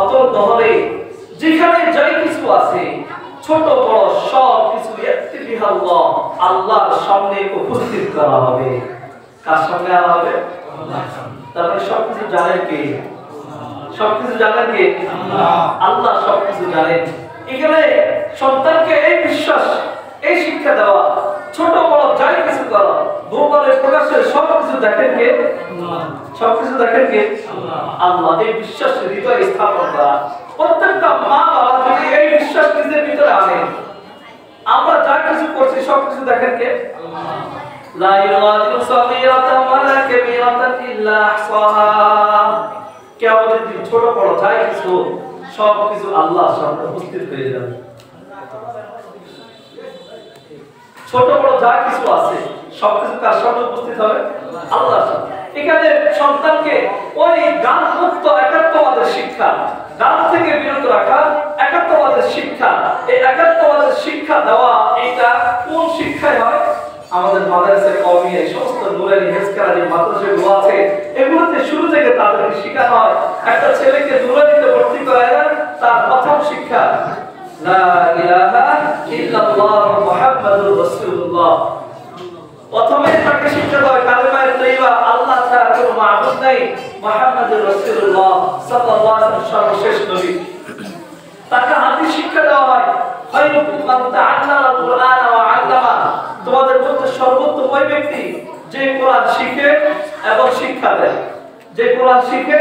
অতল গহরে যেখানে যাই কিছু আছে, ছোট বড় সব কিছু ইয়াতি বিহা আল্লাহ, আল্লাহর সামনে উপস্থিত করা হবে। কার সামনে আনা হবে? আল্লাহর সামনে। তারপরে সবকিছু জানেন কে? সবকিছু জানেন কে? আল্লাহ সবকিছু জানেন। এখানে সন্তানকে এই বিশ্বাস, এই শিক্ষা দেওয়া, ছোট বড় যাই কিছু করা, গোপনে প্রকাশে সবকিছু দেখেন কে? সবকিছু দেখেন কে? আল্লাহ। এই বিশ্বাস হৃদয়ে স্থাপন করা। প্রত্যেকটা মা বাবা যদি এই বিশ্বাস নিজের ভিতরে আনে, আমরা যা কিছু করছি সবকিছু দেখেন কে? লা ইউগাদিরু সাগীরাতান ওয়ালা কাবীরাতান ইল্লা আহসাহা। কিয়ামতের দিন ছোট বড় যাই কিছু সবকিছু আল্লাহর সামনে উপস্থিত হয়ে যাবে। ছোট বড় যা কিছু আছে সবকিছু কার সামনে উপস্থিত হবে? আল্লাহর সামনে। এখানে সন্তানকে ওই গান মুক্ত একাত্মবাদের শিক্ষা, গান থেকে বিরত রাখা, একাত্মবাদের শিক্ষা, এই একাত্মবাদের শিক্ষা দেওয়া, এটা কোন শিক্ষায় হয়? আমাদের মাদ্রাসা কওমি এই সমস্ত নুরানি হেফজকারী মাদ্রাসাগুলো আছে, এগুলোতে শুরু থেকে তাদেরকে শেখানো হয়। একটা ছেলেকে নুরানিতে ভর্তি করায় না, তার প্রথম শিক্ষা লা ইলাহা ইল্লাল্লাহ মুহাম্মাদুর রাসূলুল্লাহ। প্রথমে তাকে শিক্ষা দেওয়া কালেমা তাইয়্যিবা, আল্লাহ ছাড়া কোনো মাবুদ নাই, মুহাম্মাদুর রাসূলুল্লাহ সাল্লাল্লাহু আলাইহি ওয়াসাল্লাম সর্বশেষ নবী। তাকে হাদিস শিক্ষা দেওয়া হয়, খায়রুকুম মান তাআল্লামাল কুরআন ওয়া আল্লামা। তোমাদের মধ্যে সর্বোত্তম ওই ব্যক্তি যে কোরআন শিখে এবং শিক্ষা দেয়, যে কোরআন শিখে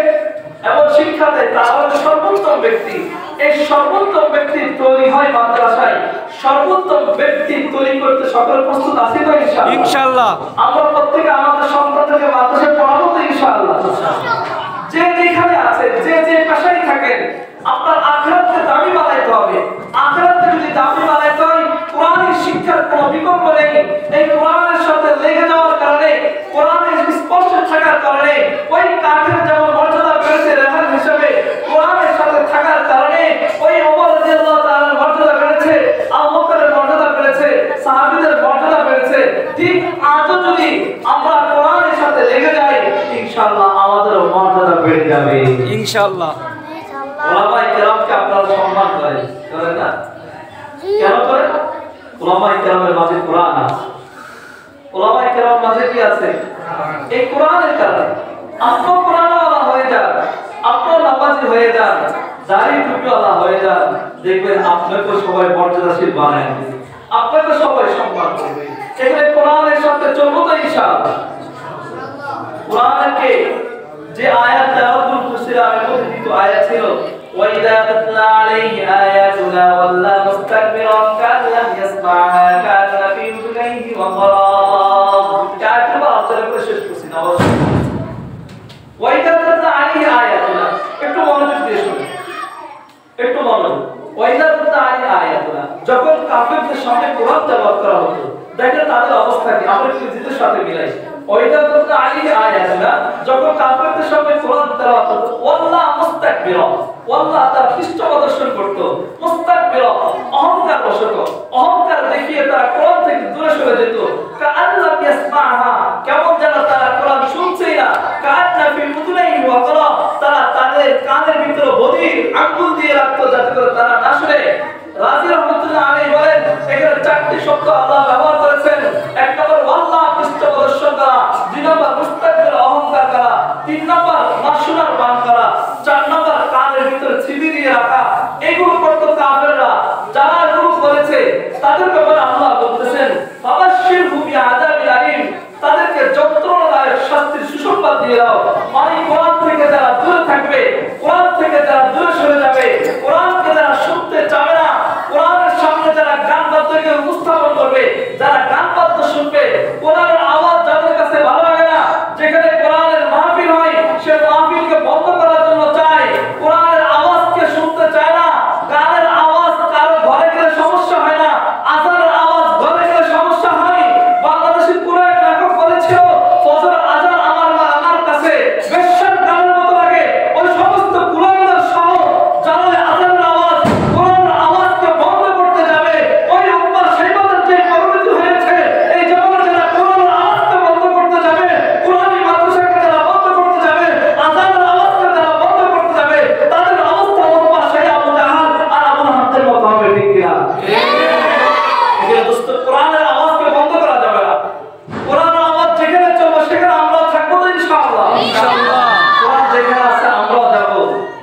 এবং শিক্ষা দেয়, তার হলো সর্বোত্তম ব্যক্তি। এই সর্বোত্তম ব্যক্তি তৈরি হয় মাদ্রাসায়। সর্বোত্তম ব্যক্তি তৈরি করতে সকল প্রস্তুত আছি তো ইনশাআল্লাহ? ইনশাআল্লাহ। আমরা প্রত্যেকে আমাদের সন্তানদেরকে মাদ্রাসায় পড়াবো তো ইনশাআল্লাহ? যে যেখানে আছে, যে যে পেশায় থাকেন, আপনার আখিরাতকে দামি বানাইতে হবে। আখিরাতকে যদি দামি বানাইতে হয়, কোরআনের শিক্ষার কোনো বিকল্প নেই। এই কোরআনের সাথে লেগে যাওয়ার কারণে, কোরআনের স্পর্শে থাকার কারণে ওই কাঠের যেমন মর্যাদা বেড়েছে রেহান হিসেবে, কোরআনের সাথে থাকার কারণে ওই ওমর রাদিয়াল্লাহু তাআলার মর্যাদা বেড়েছে, আবু বকরের মর্যাদা বেড়েছে, সাহাবীদের মর্যাদা বেড়েছে। ঠিক আজও যদি আমরা কোরআনের সাথে লেগে যাই, ইনশাআল্লাহ আমাদেরও মর্যাদা বেড়ে যাবে ইনশাআল্লাহ। ওলামায়ে কেরামকে আপনারা সম্মান করেন, করেন না? কেন করেন? ওলামায়ে কেরামের মাঝে কোরআন আছে। ওলামায়ে কেরামের মাঝে কি আছে? এই কোরআনের কারণে আপনি কোরআনওয়ালা হয়ে যান, আপনি নামাজি হয়ে যান, দাড়ি টুপিওয়ালা হয়ে যান, দেখবেন আপনাকে সবাই মর্যাদাশীল বানায় দিবে, আপনাকে সবাই সম্মান করবে। এখানে কোরআনের সাথে চলবো তো ইনশাআল্লাহ? কোরআনকে যে আয়াত তেলাওয়াত করছিলাম, আমি কথিত আয়াত ছিল ওয়াইদা তাতলা আলাইহি আয়াতুনা ওয়াল্লা মুস্তাকবিরান কান লাম ইয়াসমাআহা কান্না ফি উযুনাইহি ওয়াকরা। আয়াতটা আলোচনা করে শেষ করছি না? ওয়াইদা তাতলা আলাইহি আয়াতুনা, একটু মনোযোগ দিয়ে শুনুন, একটু মনোযোগ। ওয়াইদা তাতলা আলাইহি আয়াতুনা, যখন কাফিরদের সামনে কোরআন তেলাওয়াত করা হতো, দেখেন তাদের অবস্থা কি, আমরা একটু জিদের সাথে মিলাই। ওয়াইদা তাতলা আলাইহি আয়াতুনা, যখন কাফিরদের সামনে কোরআন তেলাওয়াত হতো, ওয়াল্লা মুস্তাকবিরান, ওয়াল্লাহ তারা পৃষ্ঠ প্রদর্শন করত, মুস্তাকবিরান অহংকার বশত, অহংকার দেখিয়ে তারা কোরআন থেকে দূরে সরে যেত। কাআল্লাম ইয়াসমাআহা, কেমন যেন তারা কোরআন শুনছেই না। কান্না ফি উযুনাইহি ওয়াকরা, তারা তাদের কানের ভিতরে বধির আঙ্গুল দিয়ে রাখতো যাতে করে তারা না শুনে। রাজি রহমাতুল্লাহ আলাইহি বলেন, এখানে চারটি শব্দ আল্লাহ ব্যবহার করেছেন। এক নম্বর ওয়াল্লাহ পৃষ্ঠ প্রদর্শন করা, দুই নম্বর মুস্তাকবির অহংকার করা, তিন নম্বর না শোনার বান করা, চার নম্বর কানের ভিতরে ছিবি দিয়ে রাখা। এগুলো করত কাফেররা। যারা এগুলো করেছে তাদের ব্যাপারে আল্লাহ বলতেছেন ফাবাশশিরহুম বিআযাবিল আলীম, তাদেরকে যন্ত্রণাদায়ক শাস্তির সুসংবাদ দিয়ে দাও। মানে কোরআন থেকে যারা দূরে থাকবে, কোরআন থেকে যারা দূরে সরে যাবে, কোরআনকে যারা শুনতে চাবে না, কোরআনের সামনে যারা গান বাদ্যকে উপস্থাপন করবে, যারা গান বাদ্য শুনবে, কোরআনের আওয়াজ যাদের কাছে ভালো লাগে না, যেখানে কোরআনের মাহফিল হয় সে মাহফিলকে বন্ধ করার জন্য চায়, কোরআনের আওয়াজকে শুনতে চায় না। গানের আওয়াজ কারো ঘরে গেলে সমস্যা হয় না, আজানের আওয়াজ ঘরে গেলে সমস্যা হয়। বাংলাদেশে পুরো এক নাটক বলেছিল ফজর আজান আমার কাছে বেশ্যার গানের মতো লাগে। ওই সমস্ত কুলাঙ্গার সহ যারা আজানের আওয়াজ, কোরআনের আওয়াজকে বন্ধ করতে যাবে, ওই উম্মাহ শৈবাদের যে পরিণতি হয়েছে, এই জমানায় যারা কোরআনের আওয়াজকে বন্ধ করতে যাবে, কোরআনী মাদ্রাসাকে যারা বন্ধ করতে যাবে, আজানের আওয়াজকে যারা বন্ধ করতে যাবে, তাদের অবস্থা উম্মাহ শৈব আবু জাহাল আর আবু লাহাবের মতো হবে, ঠিক কিনা? এখানে দোস্ত কোরআনের আওয়াজকে বন্ধ করা যাবে না। কোরআনের আওয়াজ যেখানে চলবে সেখানে আমরাও থাকবো তো ইনশাআল্লাহ? ইনশাআল্লাহ। কোরআন যেখানে আছে আমরাও যাব।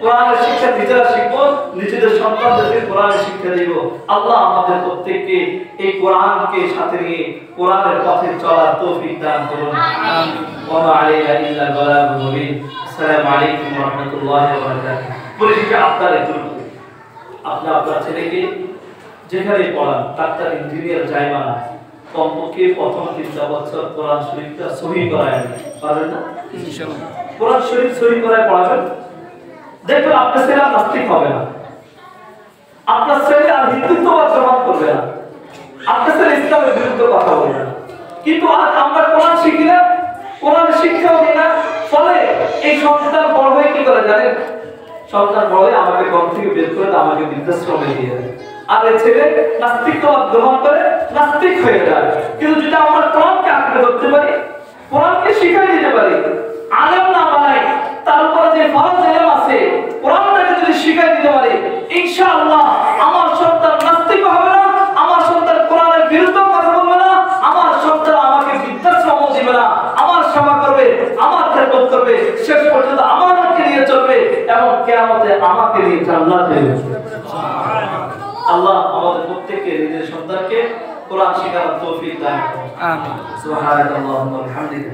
কোরআনের শিক্ষা নিজেরা শিখবো, নিজেদের সন্তানদেরকে কোরআনের শিক্ষা দিব। আল্লাহ আমাদের প্রত্যেককে এই কোরআনকে সাথে নিয়ে কোরআনের পথে চলার তৌফিক দান করুন। আমিন। ওয়া মা আলাইনা ইল্লাল বালাগুল মুবিন। আসসালামু আলাইকুম ওয়া রাহমাতুল্লাহি ওয়া বারাকাতুহু। বলি যে আপনার আপনার ছেলেকে যেখানে পড়ান, ডাক্তার, ইঞ্জিনিয়ার যাই বানান, কমপক্ষে প্রথম 3 বছর কোরআন শরীফটা সহি করায় পারবেন না? ইনশাআল্লাহ। কোরআন শরীফ সহি করায় পড়াবেন, দেখবেন আপনার ছেলে আর নাস্তিক হবে না, আপনার ছেলে আর হিন্দুত্ববাদ গ্রহণ করবে না, আপনার ছেলে ইসলামের বিরুদ্ধে কথা বলবে না। কিন্তু আজ আমরা কোরআন শিখি না, কোরআন শিক্ষাও দিই না, ফলে এই সন্তান বড় হয়ে কি করে জানেন? সন্তান বড় হয়ে আমাকে ঘর থেকে বের করে আমাকে বৃদ্ধাশ্রমে দিয়ে দেয়। আর এই ছেলে নাস্তিকতাবাদ গ্রহণ করে নাস্তিক হয়ে যায়। কিন্তু যদি আমরা কোরআনকে আঁকড়ে ধরতে পারি, কোরআনকে শিখাই দিতে পারি, আলেম না বানাই, তার উপরে যে ফরজ ইলম আছে কোরআনটাকে যদি শিখাই দিতে পারি, ইনশাআল্লাহ আমার সন্তান নাস্তিক হবে না, আমার সন্তান কোরআনের বিরুদ্ধে কথা বলবে না, আমার সন্তান আমাকে বৃদ্ধাশ্রম দিবে না, আমার সেবা করবে, আমার খেদমত করবে, শেষ পর্যন্ত আমাকে নিয়ে চলবে এবং কিয়ামতে আমাকে নিয়ে জান্নাতে যাবে। আল্লাহ আমাদের প্রত্যেককে নিজের সন্তানকে কোরআন শেখানোর তৌফিক দান করুন। আমিন। সুবহানাল্লাহি ওয়া বিহামদিহি।